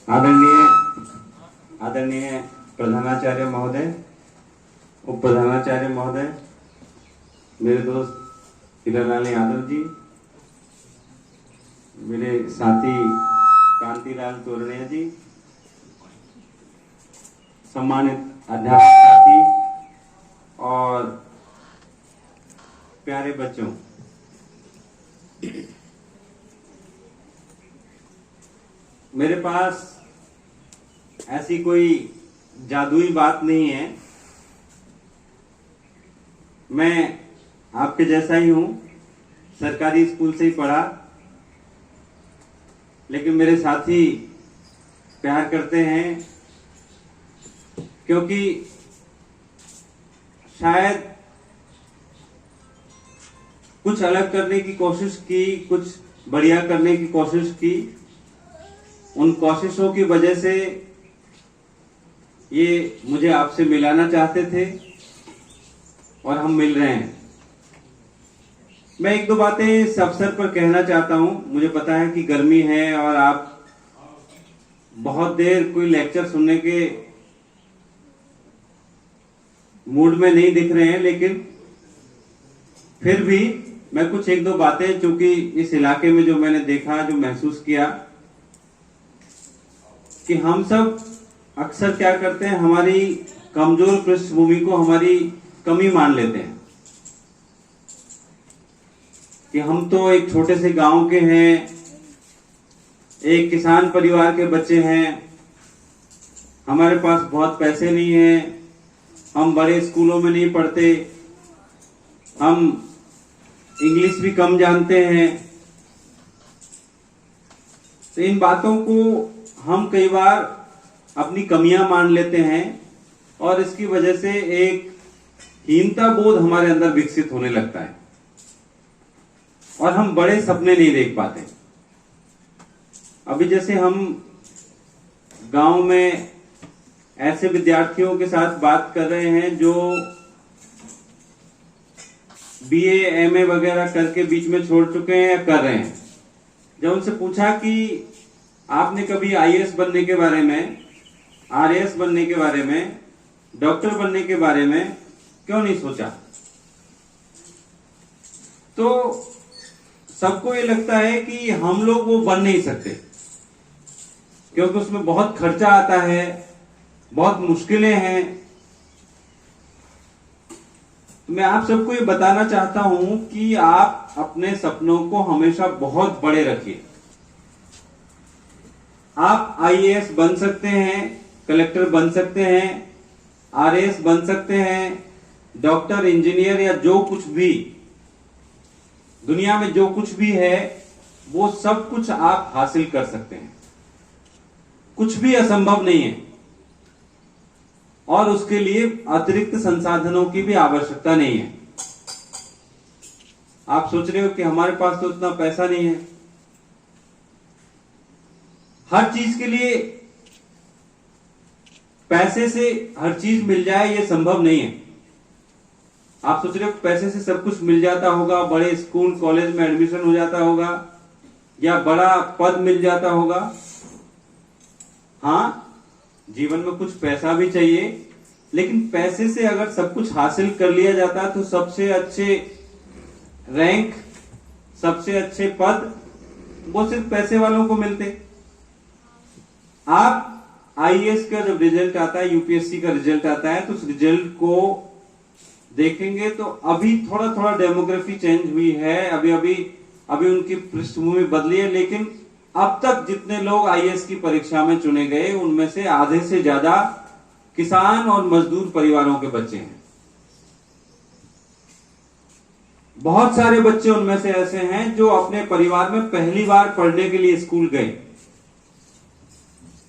आदरणीय आदरणीय प्रधानाचार्य महोदय, उप प्रधानाचार्य महोदय, मेरे दोस्त हिरालाल यादव जी, मेरे साथी कांतिलाल तोरनिया जी, सम्मानित अध्यापक साथी और प्यारे बच्चों, मेरे पास ऐसी कोई जादुई बात नहीं है। मैं आपके जैसा ही हूं, सरकारी स्कूल से ही पढ़ा, लेकिन मेरे साथी प्यार करते हैं क्योंकि शायद कुछ अलग करने की कोशिश की, कुछ बढ़िया करने की कोशिश की। उन कोशिशों की वजह से ये मुझे आपसे मिलाना चाहते थे और हम मिल रहे हैं। मैं एक दो बातें इस अवसर पर कहना चाहता हूं। मुझे पता है कि गर्मी है और आप बहुत देर कोई लेक्चर सुनने के मूड में नहीं दिख रहे हैं, लेकिन फिर भी मैं कुछ एक दो बातें, चूंकि इस इलाके में जो मैंने देखा, जो महसूस किया कि हम सब अक्सर क्या करते हैं, हमारी कमजोर पृष्ठभूमि को हमारी कमी मान लेते हैं कि हम तो एक छोटे से गांव के हैं, एक किसान परिवार के बच्चे हैं, हमारे पास बहुत पैसे नहीं है, हम बड़े स्कूलों में नहीं पढ़ते, हम इंग्लिश भी कम जानते हैं। तो इन बातों को हम कई बार अपनी कमियां मान लेते हैं और इसकी वजह से एक हीनता बोध हमारे अंदर विकसित होने लगता है और हम बड़े सपने नहीं देख पाते। अभी जैसे हम गांव में ऐसे विद्यार्थियों के साथ बात कर रहे हैं जो बीए, एमए वगैरह करके बीच में छोड़ चुके हैं या कर रहे हैं। जब उनसे पूछा कि आपने कभी आईएएस बनने के बारे में, आरएएस बनने के बारे में, डॉक्टर बनने के बारे में क्यों नहीं सोचा, तो सबको ये लगता है कि हम लोग वो बन नहीं सकते क्योंकि उसमें बहुत खर्चा आता है, बहुत मुश्किलें हैं। तो मैं आप सबको ये बताना चाहता हूं कि आप अपने सपनों को हमेशा बहुत बड़े रखिए। आप आईएएस बन सकते हैं, कलेक्टर बन सकते हैं, आरएएस बन सकते हैं, डॉक्टर, इंजीनियर या जो कुछ भी दुनिया में जो कुछ भी है वो सब कुछ आप हासिल कर सकते हैं। कुछ भी असंभव नहीं है और उसके लिए अतिरिक्त संसाधनों की भी आवश्यकता नहीं है। आप सोच रहे हो कि हमारे पास तो उतना पैसा नहीं है। हर चीज के लिए पैसे से हर चीज मिल जाए ये संभव नहीं है। आप सोच रहे हो पैसे से सब कुछ मिल जाता होगा, बड़े स्कूल कॉलेज में एडमिशन हो जाता होगा या बड़ा पद मिल जाता होगा। हाँ, जीवन में कुछ पैसा भी चाहिए, लेकिन पैसे से अगर सब कुछ हासिल कर लिया जाता तो सबसे अच्छे रैंक, सबसे अच्छे पद वो सिर्फ पैसे वालों को मिलते। आप आईएएस का जब रिजल्ट आता है, यूपीएससी का रिजल्ट आता है, तो उस रिजल्ट को देखेंगे तो अभी थोड़ा थोड़ा डेमोग्राफी चेंज हुई है, अभी उनकी पृष्ठभूमि बदली है, लेकिन अब तक जितने लोग आईएएस की परीक्षा में चुने गए उनमें से आधे से ज्यादा किसान और मजदूर परिवारों के बच्चे हैं। बहुत सारे बच्चे उनमें से ऐसे हैं जो अपने परिवार में पहली बार पढ़ने के लिए स्कूल गए।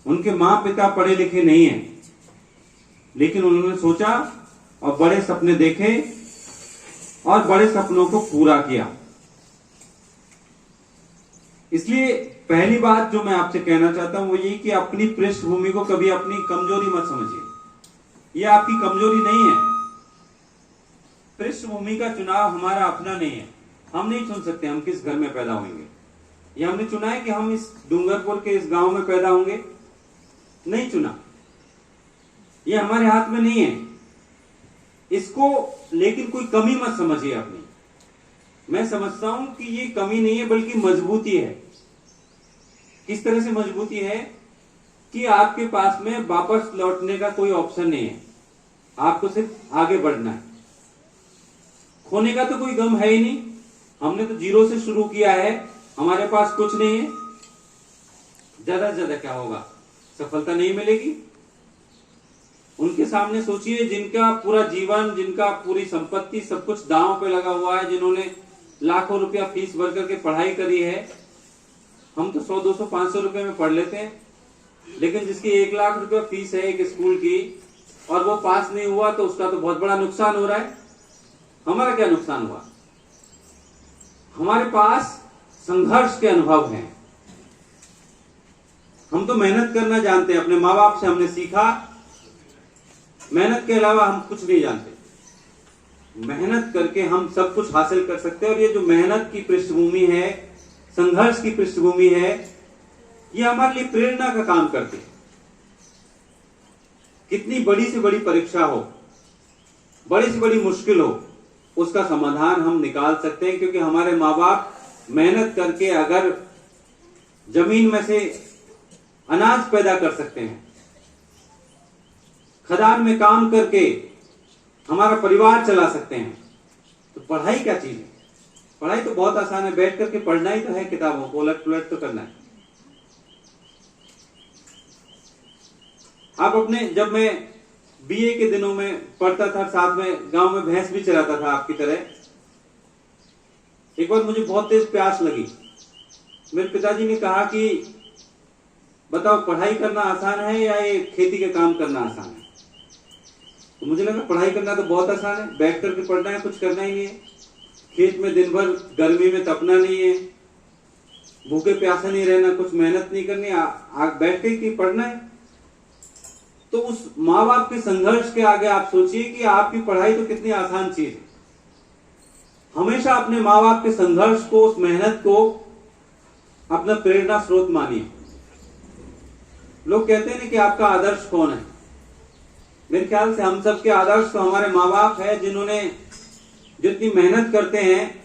उनके मां पिता पढ़े लिखे नहीं हैं, लेकिन उन्होंने सोचा और बड़े सपने देखे और बड़े सपनों को पूरा किया। इसलिए पहली बात जो मैं आपसे कहना चाहता हूं वो ये कि अपनी पृष्ठभूमि को कभी अपनी कमजोरी मत समझिए। यह आपकी कमजोरी नहीं है। पृष्ठभूमि का चुनाव हमारा अपना नहीं है। हम नहीं चुन सकते हम किस घर में पैदा होंगे। ये हमने चुना है कि हम इस डूंगरपुर के इस गांव में पैदा होंगे, नहीं चुना, ये हमारे हाथ में नहीं है। इसको लेकिन कोई कमी मत समझिए अपनी। मैं समझता हूं कि ये कमी नहीं है बल्कि मजबूती है। किस तरह से मजबूती है कि आपके पास में वापस लौटने का कोई ऑप्शन नहीं है, आपको सिर्फ आगे बढ़ना है। खोने का तो कोई गम है ही नहीं, हमने तो जीरो से शुरू किया है, हमारे पास कुछ नहीं है। ज्यादा से ज्यादा क्या होगा, सफलता नहीं मिलेगी। उनके सामने सोचिए जिनका पूरा जीवन, जिनका पूरी संपत्ति सब कुछ दांव पे लगा हुआ है, जिन्होंने लाखों रुपया फीस भर करके पढ़ाई करी है। हम तो 100, 200, 500 रुपए में पढ़ लेते हैं, लेकिन जिसकी 1 लाख रुपया फीस है एक स्कूल की और वो पास नहीं हुआ तो उसका तो बहुत बड़ा नुकसान हो रहा है। हमारा क्या नुकसान हुआ? हमारे पास संघर्ष के अनुभव हैं। हम तो मेहनत करना जानते हैं, अपने माँ बाप से हमने सीखा, मेहनत के अलावा हम कुछ नहीं जानते। मेहनत करके हम सब कुछ हासिल कर सकते हैं। और ये जो मेहनत की पृष्ठभूमि है, संघर्ष की पृष्ठभूमि है, ये हमारे लिए प्रेरणा का काम करती है। कितनी बड़ी से बड़ी परीक्षा हो, बड़ी से बड़ी मुश्किल हो, उसका समाधान हम निकाल सकते हैं, क्योंकि हमारे माँ बाप मेहनत करके अगर जमीन में से अनाज पैदा कर सकते हैं, खदान में काम करके हमारा परिवार चला सकते हैं, तो पढ़ाई क्या चीज है? पढ़ाई तो बहुत आसान है, बैठ करके पढ़ना ही तो है, किताबों को उलट पुलट तो करना है। आप अपने, जब मैं बीए के दिनों में पढ़ता था, साथ में गांव में भैंस भी चलाता था आपकी तरह, एक बार मुझे बहुत तेज प्यास लगी। मेरे पिताजी ने कहा कि बताओ पढ़ाई करना आसान है या ये खेती के काम करना आसान है? तो मुझे लगा पढ़ाई करना तो बहुत आसान है, बैठ करके पढ़ना है, कुछ करना ही नहीं है, खेत में दिन भर गर्मी में तपना नहीं है, भूखे प्यासे नहीं रहना, कुछ मेहनत नहीं करनी, बैठ के पढ़ना है। तो उस माँ बाप के संघर्ष के आगे आप सोचिए कि आपकी पढ़ाई तो कितनी आसान चीज है। हमेशा अपने माँ बाप के संघर्ष को, उस मेहनत को अपना प्रेरणा स्रोत मानिए। लोग कहते हैं कि आपका आदर्श कौन है? मेरे ख्याल से हम सबके आदर्श तो हमारे माँ बाप है, जिन्होंने जितनी मेहनत करते हैं,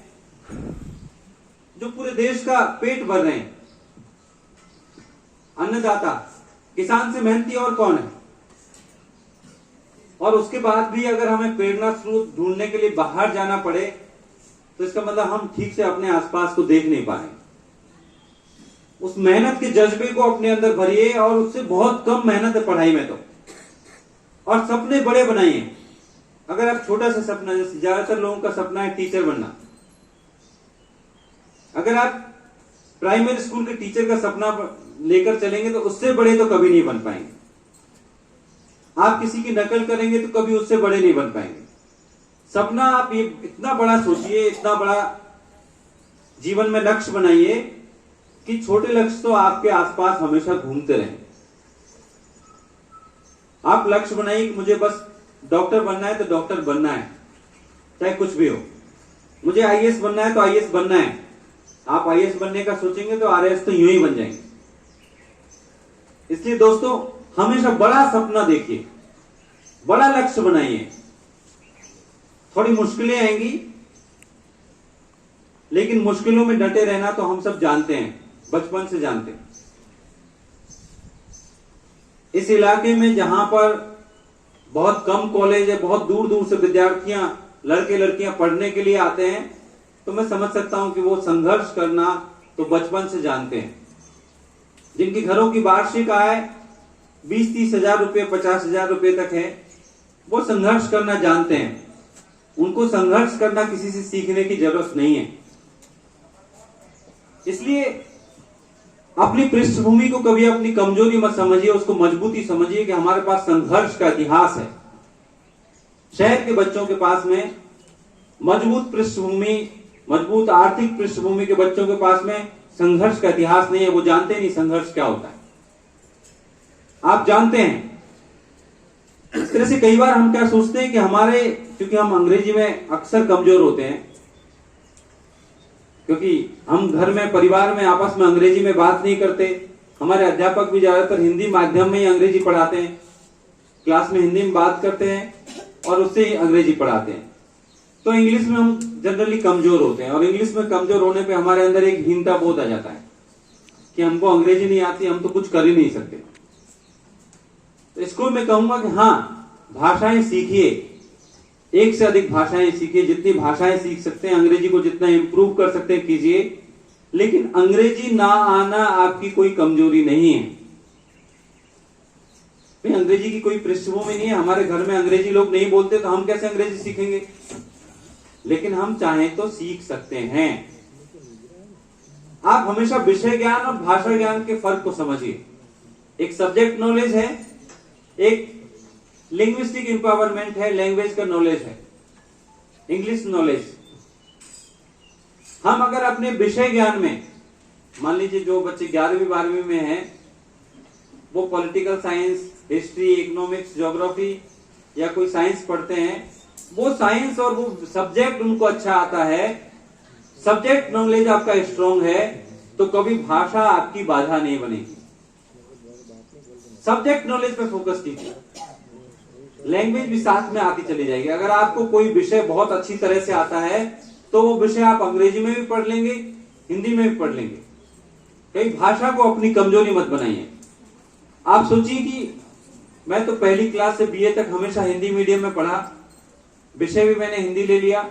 जो पूरे देश का पेट भर रहे हैं। अन्नदाता, किसान से मेहनती और कौन है? और उसके बाद भी अगर हमें प्रेरणा स्रोत ढूंढने के लिए बाहर जाना पड़े, तो इसका मतलब हम ठीक से अपने आसपास को देख नहीं पाए। उस मेहनत के जज्बे को अपने अंदर भरिए, और उससे बहुत कम मेहनत है पढ़ाई में तो। और सपने बड़े बनाइए। अगर आप छोटा सा सपना, जैसे ज्यादातर लोगों का सपना है टीचर बनना, अगर आप प्राइमरी स्कूल के टीचर का सपना लेकर चलेंगे तो उससे बड़े तो कभी नहीं बन पाएंगे। आप किसी की नकल करेंगे तो कभी उससे बड़े नहीं बन पाएंगे। सपना आप ये इतना बड़ा सोचिए, इतना बड़ा जीवन में लक्ष्य बनाइए कि छोटे लक्ष्य तो आपके आसपास हमेशा घूमते रहें। आप लक्ष्य बनाइए कि मुझे बस डॉक्टर बनना है तो डॉक्टर बनना है, चाहे कुछ भी हो। मुझे आईएएस बनना है तो आईएएस बनना है। आप आईएएस बनने का सोचेंगे तो आरएएस तो यूं ही बन जाएंगे। इसलिए दोस्तों, हमेशा बड़ा सपना देखिए, बड़ा लक्ष्य बनाइए। थोड़ी मुश्किलें आएंगी, लेकिन मुश्किलों में डटे रहना तो हम सब जानते हैं, बचपन से जानते हैं। इस इलाके में जहां पर बहुत कम कॉलेज है, बहुत दूर दूर से विद्यार्थियां, लड़के लड़कियां पढ़ने के लिए आते हैं, तो मैं समझ सकता हूं कि वो संघर्ष करना तो बचपन से जानते हैं। जिनकी घरों की वार्षिक आय 20-30 हजार रुपये, 50 हजार रुपये तक है, वो संघर्ष करना जानते हैं। उनको संघर्ष करना किसी से सीखने की जरूरत नहीं है। इसलिए अपनी पृष्ठभूमि को कभी अपनी कमजोरी मत समझिए, उसको मजबूती समझिए कि हमारे पास संघर्ष का इतिहास है। शहर के बच्चों के पास में मजबूत पृष्ठभूमि, मजबूत आर्थिक पृष्ठभूमि के बच्चों के पास में संघर्ष का इतिहास नहीं है। वो जानते नहीं संघर्ष क्या होता है। आप जानते हैं। इस तरह से कई बार हम क्या सोचते हैं कि हमारे, क्योंकि हम अंग्रेजी में अक्सर कमजोर होते हैं, क्योंकि हम घर में, परिवार में आपस में अंग्रेजी में बात नहीं करते, हमारे अध्यापक भी ज्यादातर हिंदी माध्यम में ही अंग्रेजी पढ़ाते हैं, क्लास में हिंदी में बात करते हैं और उससे ही अंग्रेजी पढ़ाते हैं। तो इंग्लिश में हम जनरली कमजोर होते हैं और इंग्लिश में कमजोर होने पे हमारे अंदर एक हीनता बोध आ जाता है कि हमको अंग्रेजी नहीं आती, हम तो कुछ कर ही नहीं सकते। तो इसको मैं कहूंगा कि हाँ, भाषाएं सीखिए, एक से अधिक भाषाएं सीखिए, जितनी भाषाएं सीख सकते हैं, अंग्रेजी को जितना इंप्रूव कर सकते हैं कीजिए, लेकिन अंग्रेजी ना आना आपकी कोई कमजोरी नहीं है। अंग्रेजी की कोई पृष्ठभूमि नहीं है, हमारे घर में अंग्रेजी लोग नहीं बोलते तो हम कैसे अंग्रेजी सीखेंगे? लेकिन हम चाहें तो सीख सकते हैं। आप हमेशा विषय ज्ञान और भाषा ज्ञान के फर्क को समझिए। एक सब्जेक्ट नॉलेज है, एक लिंग्विस्टिक एम्पावरमेंट है, लैंग्वेज का नॉलेज है, इंग्लिश नॉलेज। हम अगर अपने विषय ज्ञान में, मान लीजिए जो बच्चे 11वीं 12वीं में हैं, वो political science, history, economics, geography या कोई साइंस पढ़ते हैं, वो साइंस और वो सब्जेक्ट उनको अच्छा आता है, सब्जेक्ट नॉलेज आपका स्ट्रांग है, तो कभी भाषा आपकी बाधा नहीं बनेगी। सब्जेक्ट नॉलेज पे फोकस कीजिए, लैंग्वेज भी साथ में आती चली जाएगी। अगर आपको कोई विषय बहुत अच्छी तरह से आता है तो वो विषय आप अंग्रेजी में भी पढ़ लेंगे, हिंदी में भी पढ़ लेंगे। कई भाषा को अपनी कमजोरी मत बनाइए। आप सोचिए कि मैं तो पहली क्लास से बीए तक हमेशा हिंदी मीडियम में पढ़ा, विषय भी मैंने हिंदी ले लिया।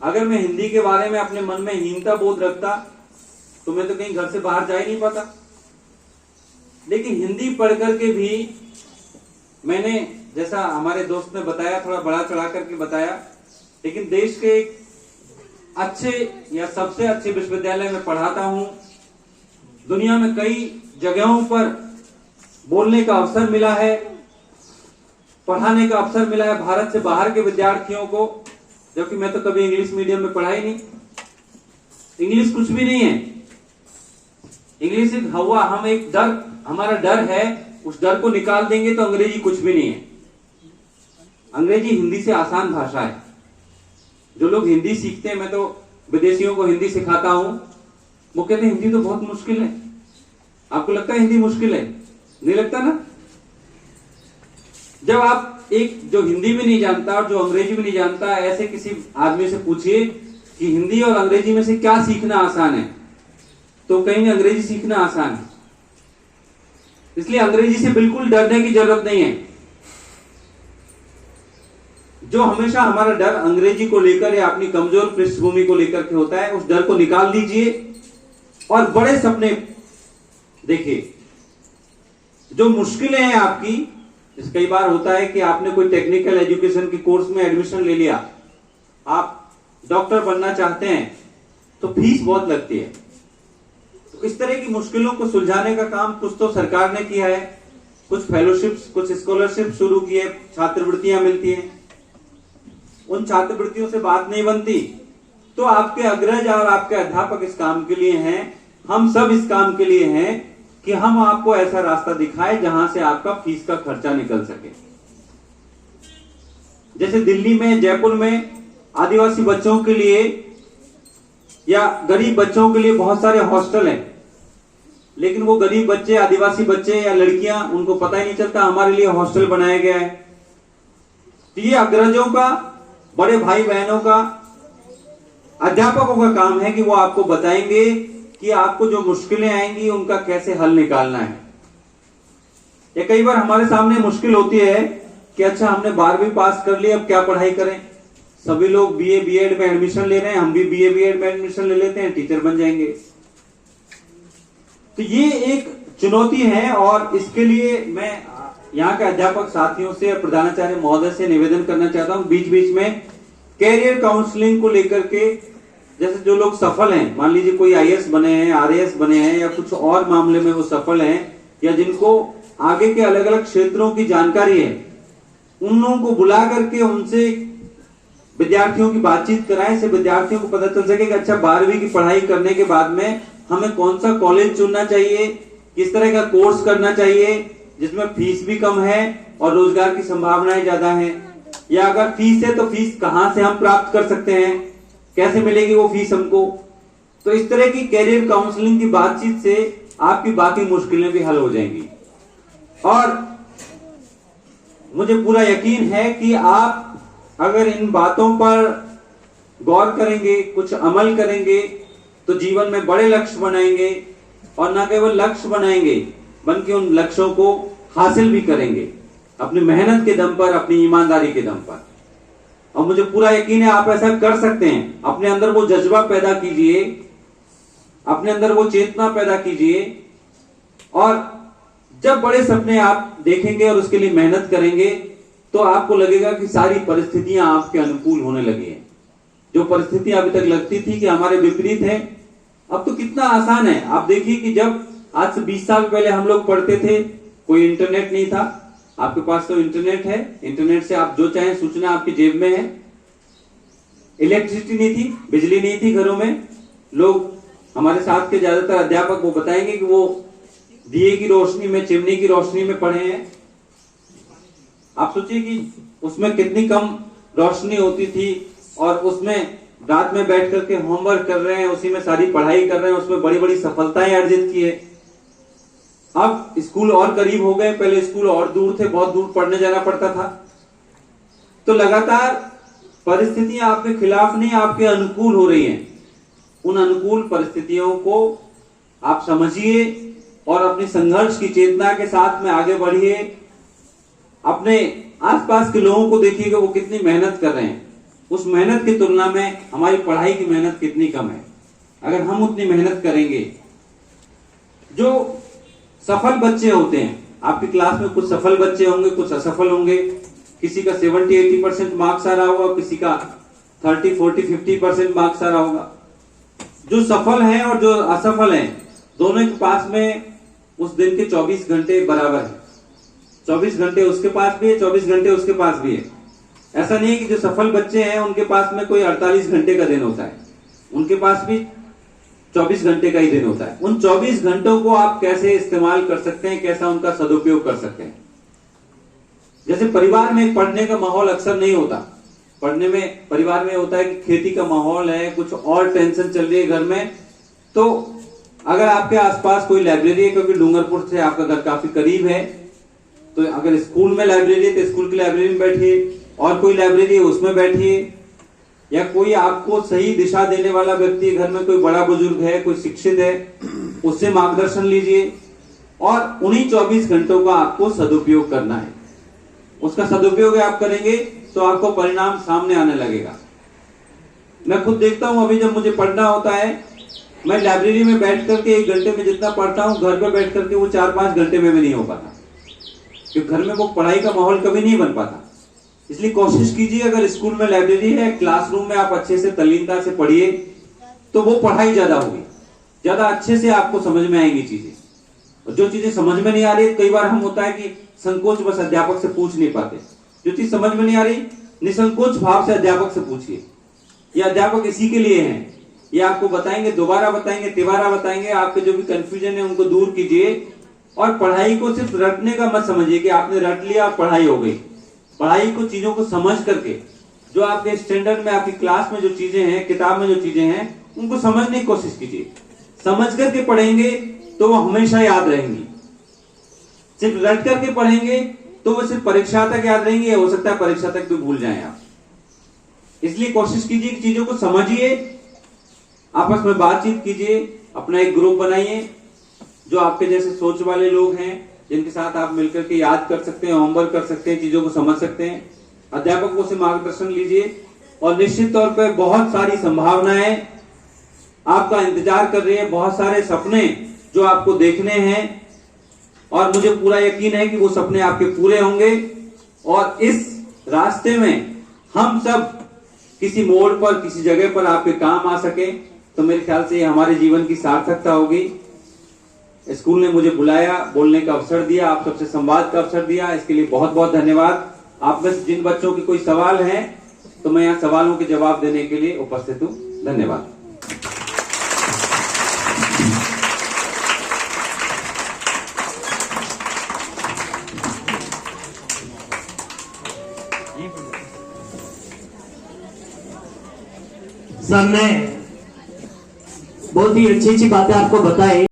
अगर मैं हिंदी के बारे में अपने मन में हीनता बोध रखता तो मैं तो कहीं घर से बाहर जा ही नहीं पाता। लेकिन हिंदी पढ़ करके भी मैंने, जैसा हमारे दोस्त ने बताया, थोड़ा बड़ा चढ़ा करके बताया, लेकिन देश के अच्छे या सबसे अच्छे विश्वविद्यालय में पढ़ाता हूं। दुनिया में कई जगहों पर बोलने का अवसर मिला है, पढ़ाने का अवसर मिला है भारत से बाहर के विद्यार्थियों को, जबकि मैं तो कभी इंग्लिश मीडियम में पढ़ा ही नहीं। इंग्लिश कुछ भी नहीं है, इंग्लिश एक हवा, हम एक डर, हमारा डर है, उस डर को निकाल देंगे तो अंग्रेजी कुछ भी नहीं है। अंग्रेजी हिंदी से आसान भाषा है। जो लोग हिंदी सीखते हैं, मैं तो विदेशियों को हिंदी सिखाता हूं, वो कहते हैं हिंदी तो बहुत मुश्किल है। आपको लगता है हिंदी मुश्किल है? नहीं लगता ना? जब आप एक जो हिंदी भी नहीं जानता और जो अंग्रेजी भी नहीं जानता, ऐसे किसी आदमी से पूछिए कि हिंदी और अंग्रेजी में से क्या सीखना आसान है, तो कहेंगे अंग्रेजी सीखना आसान है। इसलिए अंग्रेजी से बिल्कुल डरने की जरूरत नहीं है। जो हमेशा हमारा डर अंग्रेजी को लेकर या अपनी कमजोर पृष्ठभूमि को लेकर के होता है, उस डर को निकाल दीजिए और बड़े सपने देखिए। जो मुश्किलें हैं आपकी, कई बार होता है कि आपने कोई टेक्निकल एजुकेशन के कोर्स में एडमिशन ले लिया, आप डॉक्टर बनना चाहते हैं, तो फीस बहुत लगती है। तो इस तरह की मुश्किलों को सुलझाने का काम कुछ तो सरकार ने किया है, कुछ फेलोशिप्स, कुछ स्कॉलरशिप शुरू की है, छात्रवृत्तियां मिलती हैं। उन छात्रवृत्तियों से बात नहीं बनती तो आपके अग्रज और आपके अध्यापक इस काम के लिए हैं, हम सब इस काम के लिए हैं कि हम आपको ऐसा रास्ता दिखाएं जहां से आपका फीस का खर्चा निकल सके। जैसे दिल्ली में, जयपुर में आदिवासी बच्चों के लिए या गरीब बच्चों के लिए बहुत सारे हॉस्टल हैं, लेकिन वो गरीब बच्चे, आदिवासी बच्चे या लड़कियां, उनको पता ही नहीं चलता हमारे लिए हॉस्टल बनाया गया है। तो ये अग्रजों का, बड़े भाई बहनों का, अध्यापकों का काम है कि वो आपको बताएंगे कि आपको जो मुश्किलें आएंगी उनका कैसे हल निकालना है। या कई बार हमारे सामने मुश्किल होती है कि अच्छा हमने 12वीं पास कर ली, अब क्या पढ़ाई करें। सभी लोग बीए बीएड में एडमिशन ले रहे हैं, हम भी बीए बीएड में एडमिशन ले लेते हैं, टीचर बन जाएंगे। तो ये एक चुनौती है और इसके लिए मैं यहाँ के अध्यापक साथियों से, प्रधानाचार्य महोदय से निवेदन करना चाहता हूँ, बीच बीच में कैरियर काउंसलिंग को लेकर के, जैसे जो लोग सफल हैं, मान लीजिए कोई आईएएस बने हैं, आरएएस बने हैं या कुछ और मामले में वो सफल हैं, या जिनको आगे के अलग अलग क्षेत्रों की जानकारी है, उन लोगों को बुला करके उनसे विद्यार्थियों की बातचीत कराएं, इससे विद्यार्थियों को पता चल सके कि अच्छा 12वीं की पढ़ाई करने के बाद में हमें कौन सा कॉलेज चुनना चाहिए, किस तरह का कोर्स करना चाहिए जिसमें फीस भी कम है और रोजगार की संभावनाएं ज्यादा हैं, या अगर फीस है तो फीस कहां से हम प्राप्त कर सकते हैं, कैसे मिलेगी वो फीस हमको। तो इस तरह की कैरियर काउंसलिंग की बातचीत से आपकी बाकी मुश्किलें भी हल हो जाएंगी। और मुझे पूरा यकीन है कि आप अगर इन बातों पर गौर करेंगे, कुछ अमल करेंगे, तो जीवन में बड़े लक्ष्य बनाएंगे, और न केवल लक्ष्य बनाएंगे बल्कि उन लक्ष्यों को हासिल भी करेंगे अपनी मेहनत के दम पर, अपनी ईमानदारी के दम पर। और मुझे पूरा यकीन है आप ऐसा कर सकते हैं। अपने अंदर वो जज्बा पैदा कीजिए, अपने अंदर वो चेतना पैदा कीजिए, और जब बड़े सपने आप देखेंगे और उसके लिए मेहनत करेंगे तो आपको लगेगा कि सारी परिस्थितियां आपके अनुकूल होने लगी हैं। जो परिस्थितियां अभी तक लगती थी कि हमारे विपरीत है, अब तो कितना आसान है। आप देखिए कि जब आज से 20 साल पहले हम लोग पढ़ते थे, कोई इंटरनेट नहीं था। आपके पास तो इंटरनेट है, इंटरनेट से आप जो चाहें सूचना आपकी जेब में है। इलेक्ट्रिसिटी नहीं थी, बिजली नहीं थी घरों में। लोग, हमारे साथ के ज्यादातर अध्यापक वो बताएंगे कि वो दिए की रोशनी में, चिमनी की रोशनी में पढ़े हैं। आप सोचिए कि उसमें कितनी कम रोशनी होती थी, और उसमें रात में बैठ करके होमवर्क कर रहे हैं, उसी में सारी पढ़ाई कर रहे हैं, उसमें बड़ी बड़ी सफलताएं अर्जित की है। अब स्कूल और करीब हो गए, पहले स्कूल और दूर थे, बहुत दूर पढ़ने जाना पड़ता था। तो लगातार परिस्थितियां आपके खिलाफ नहीं, आपके अनुकूल हो रही हैं। उन अनुकूल परिस्थितियों को आप समझिए और अपनी संघर्ष की चेतना के साथ में आगे बढ़िए। अपने आसपास के लोगों को देखिए कि वो कितनी मेहनत कर रहे हैं। उस मेहनत की तुलना में हमारी पढ़ाई की मेहनत कितनी कम है। अगर हम उतनी मेहनत करेंगे, जो सफल बच्चे होते हैं, आपकी क्लास में कुछ सफल बच्चे होंगे, कुछ असफल होंगे। किसी का 70-80% मार्क्स आ रहा होगा, किसी का 30-40-50% मार्क्स आ रहा होगा। जो सफल हैं और जो असफल हैं, दोनों के पास में उस दिन के 24 घंटे बराबर है। 24 घंटे उसके पास भी है, 24 घंटे उसके पास भी है। ऐसा नहीं है कि जो सफल बच्चे हैं उनके पास में कोई 48 घंटे का दिन होता है, उनके पास भी 24 घंटे का ही दिन होता है। उन 24 घंटों को आप कैसे इस्तेमाल कर सकते हैं, कैसा उनका सदुपयोग कर सकते हैं। जैसे परिवार में पढ़ने का माहौल अक्सर नहीं होता। पढ़ने में परिवार में होता है कि खेती का माहौल है, कुछ और टेंशन चल रही है घर में। तो अगर आपके आसपास कोई लाइब्रेरी है, क्योंकि डूंगरपुर से आपका घर काफी करीब है, तो अगर स्कूल में लाइब्रेरी है तो स्कूल की लाइब्रेरी में बैठिए, और कोई लाइब्रेरी है उसमें बैठिए, या कोई आपको सही दिशा देने वाला व्यक्ति घर में, कोई बड़ा बुजुर्ग है, कोई शिक्षित है, उससे मार्गदर्शन लीजिए। और उन्हीं 24 घंटों का आपको सदुपयोग करना है। उसका सदुपयोग आप करेंगे तो आपको परिणाम सामने आने लगेगा। मैं खुद देखता हूं, अभी जब मुझे पढ़ना होता है, मैं लाइब्रेरी में बैठ करके 1 घंटे में जितना पढ़ता हूं, घर पे बैठ करके वो 4-5 घंटे में भी नहीं हो पाता, क्योंकि घर में वो पढ़ाई का माहौल कभी नहीं बन पाता। इसलिए कोशिश कीजिए, अगर स्कूल में लाइब्रेरी है, क्लासरूम में आप अच्छे से तल्लीनता से पढ़िए, तो वो पढ़ाई ज्यादा होगी, ज्यादा अच्छे से आपको समझ में आएंगी चीजें। और जो चीजें समझ में नहीं आ रही, कई बार हम होता है कि संकोच बस अध्यापक से पूछ नहीं पाते। जो चीज समझ में नहीं आ रही, निसंकोच भाव से अध्यापक से पूछिए। ये अध्यापक इसी के लिए हैं, ये आपको बताएंगे, दोबारा बताएंगे, तिबारा बताएंगे। आपके जो भी कंफ्यूजन है उनको दूर कीजिए। और पढ़ाई को सिर्फ रटने का मत समझिए कि आपने रट लिया पढ़ाई हो गई। पढ़ाई को, चीजों को समझ करके, जो आपके स्टैंडर्ड में, आपकी क्लास में जो चीजें हैं, किताब में जो चीजें हैं, उनको समझने की कोशिश कीजिए। समझ करके पढ़ेंगे तो वो हमेशा याद रहेंगी। सिर्फ रट करके पढ़ेंगे तो वो सिर्फ परीक्षा तक याद रहेंगी, या हो सकता है परीक्षा तक भी भूल जाएं आप। इसलिए कोशिश कीजिए कि चीजों को समझिए, आपस में बातचीत कीजिए, अपना एक ग्रुप बनाइए जो आपके जैसे सोच वाले लोग हैं, जिनके साथ आप मिलकर के याद कर सकते हैं, होमवर्क कर सकते हैं, चीजों को समझ सकते हैं। अध्यापकों से मार्गदर्शन लीजिए, और निश्चित तौर पर बहुत सारी संभावनाएं आपका इंतजार कर रही है, बहुत सारे सपने जो आपको देखने हैं, और मुझे पूरा यकीन है कि वो सपने आपके पूरे होंगे। और इस रास्ते में हम सब किसी मोड़ पर, किसी जगह पर आपके काम आ सके, तो मेरे ख्याल से ये हमारे जीवन की सार्थकता होगी। स्कूल ने मुझे बुलाया, बोलने का अवसर दिया, आप सबसे संवाद का अवसर दिया, इसके लिए बहुत बहुत धन्यवाद। आप में से जिन बच्चों के कोई सवाल है, तो मैं यहाँ सवालों के जवाब देने के लिए उपस्थित हूँ। धन्यवाद। सर ने बहुत ही अच्छी अच्छी बातें आपको बताई।